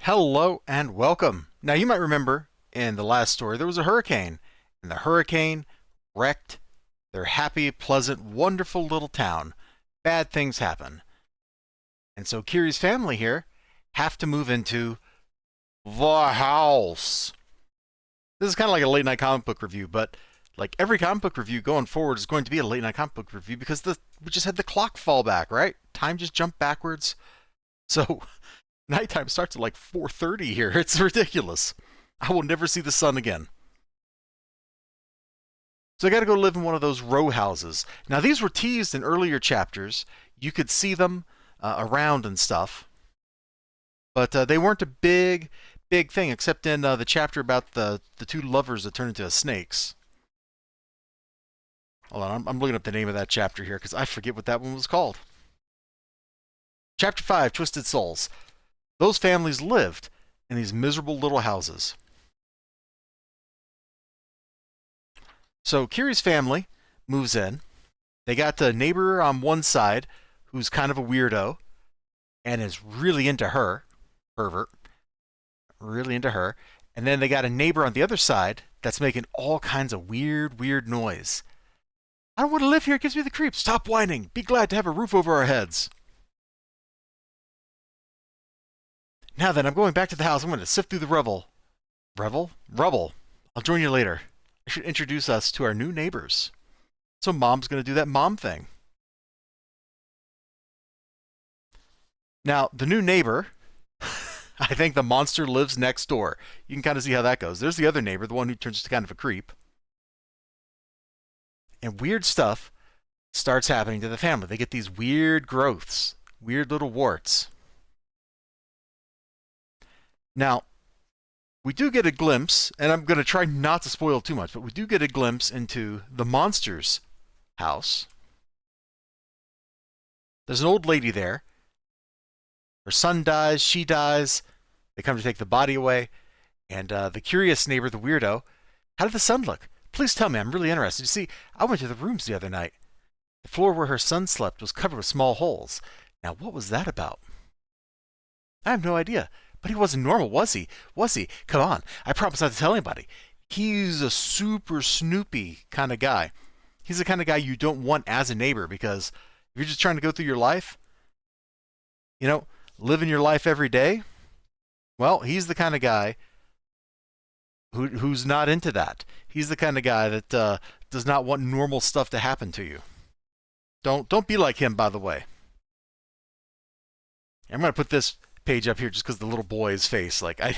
Hello and welcome. Now, you might remember in the last story there was a hurricane, and the hurricane wrecked their happy, pleasant, wonderful little town. Bad things happen. And so Kiri's family here have to move into the house. This is kind of like a late night comic book review, but like every comic book review going forward is going to be a late night comic book review because we just had the clock fall back, right? Time just jumped backwards. So nighttime starts at like 4:30 here. It's ridiculous. I will never see the sun again. So I got to go live in one of those row houses. Now these were teased in earlier chapters. You could see them around and stuff, but they weren't a big thing except in the chapter about the two lovers that turn into snakes. Hold on, I'm looking up the name of that chapter here because I forget what that one was called. Chapter 5, Twisted Souls. Those families lived in these miserable little houses. So Kiri's family moves in. They got a neighbor on one side who's kind of a weirdo and is really into her, pervert, really into her. And then they got a neighbor on the other side that's making all kinds of weird noise. I don't want to live here. It gives me the creeps. Stop whining. Be glad to have a roof over our heads. Now then, I'm going back to the house. I'm going to sift through the rubble. Rubble? I'll join you later. I should introduce us to our new neighbors. So Mom's going to do that mom thing. Now, the new neighbor, I think the monster lives next door. You can kind of see how that goes. There's the other neighbor, the one who turns to kind of a creep. And weird stuff starts happening to the family. They get these weird growths, weird little warts. Now, we do get a glimpse, and I'm going to try not to spoil too much, but we do get a glimpse into the monster's house. There's an old lady there. Her son dies, she dies. They come to take the body away. And the curious neighbor, the weirdo, how did the son look? Please tell me, I'm really interested. You see, I went to the rooms the other night. The floor where her son slept was covered with small holes. Now, what was that about? I have no idea. But he wasn't normal, was he? Was he? Come on. I promise not to tell anybody. He's a super snoopy kind of guy. He's the kind of guy you don't want as a neighbor because if you're just trying to go through your life, living your life every day, well, he's the kind of guy who's not into that. He's the kind of guy that does not want normal stuff to happen to you. Don't be like him, by the way. I'm going to put this page up here just because the little boy's face. Like I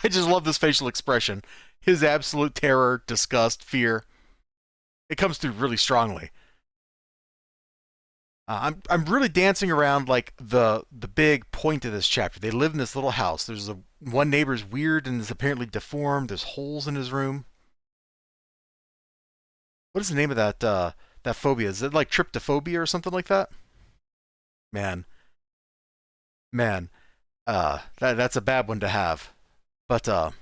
just love this facial expression. His absolute terror, disgust, fear. It comes through really strongly. I'm really dancing around like the big point of this chapter. They live in this little house. There's one neighbor's weird and is apparently deformed. There's holes in his room. What is the name of that phobia? Is it like tryptophobia or something like that? Man, man, that's a bad one to have. But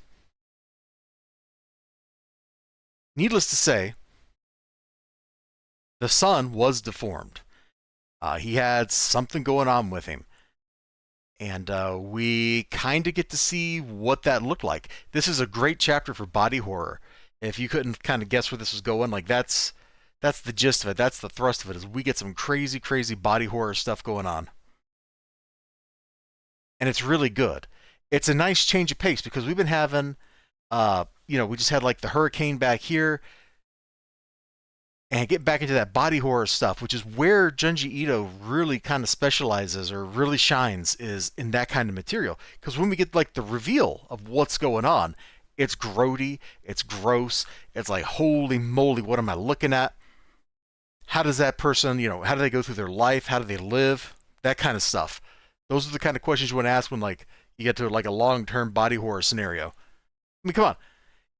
needless to say, the son was deformed. He had something going on with him. And we kind of get to see what that looked like. This is a great chapter for body horror. If you couldn't kind of guess where this was going, like that's the gist of it. That's the thrust of it. Is we get some crazy body horror stuff going on, and it's really good. It's a nice change of pace because we've been having, we just had like the hurricane back here, and get back into that body horror stuff, which is where Junji Ito really kind of specializes or really shines, is in that kind of material. Because when we get like the reveal of what's going on, it's grody, it's gross, it's like, holy moly, what am I looking at? How does that person, how do they go through their life? How do they live? That kind of stuff. Those are the kind of questions you want to ask when like you get to like a long-term body horror scenario. I mean, come on.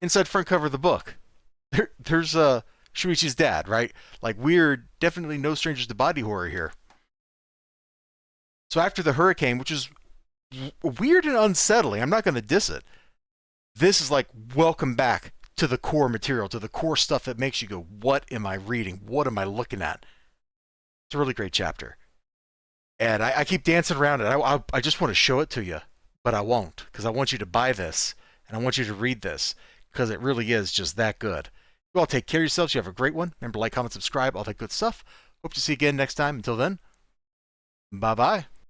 Inside front cover of the book, there's Shuichi's dad, right? Like, we're definitely no strangers to body horror here. So after the hurricane, which is weird and unsettling, I'm not going to diss it. This is like, welcome back to the core material, to the core stuff that makes you go, what am I reading? What am I looking at? It's a really great chapter. And I keep dancing around it. I just want to show it to you. but I won't, because I want you to buy this, and I want you to read this, because it really is just that good. You all take care of yourselves. You have a great one. Remember, like, comment, subscribe, all that good stuff. Hope to see you again next time. Until then, bye-bye.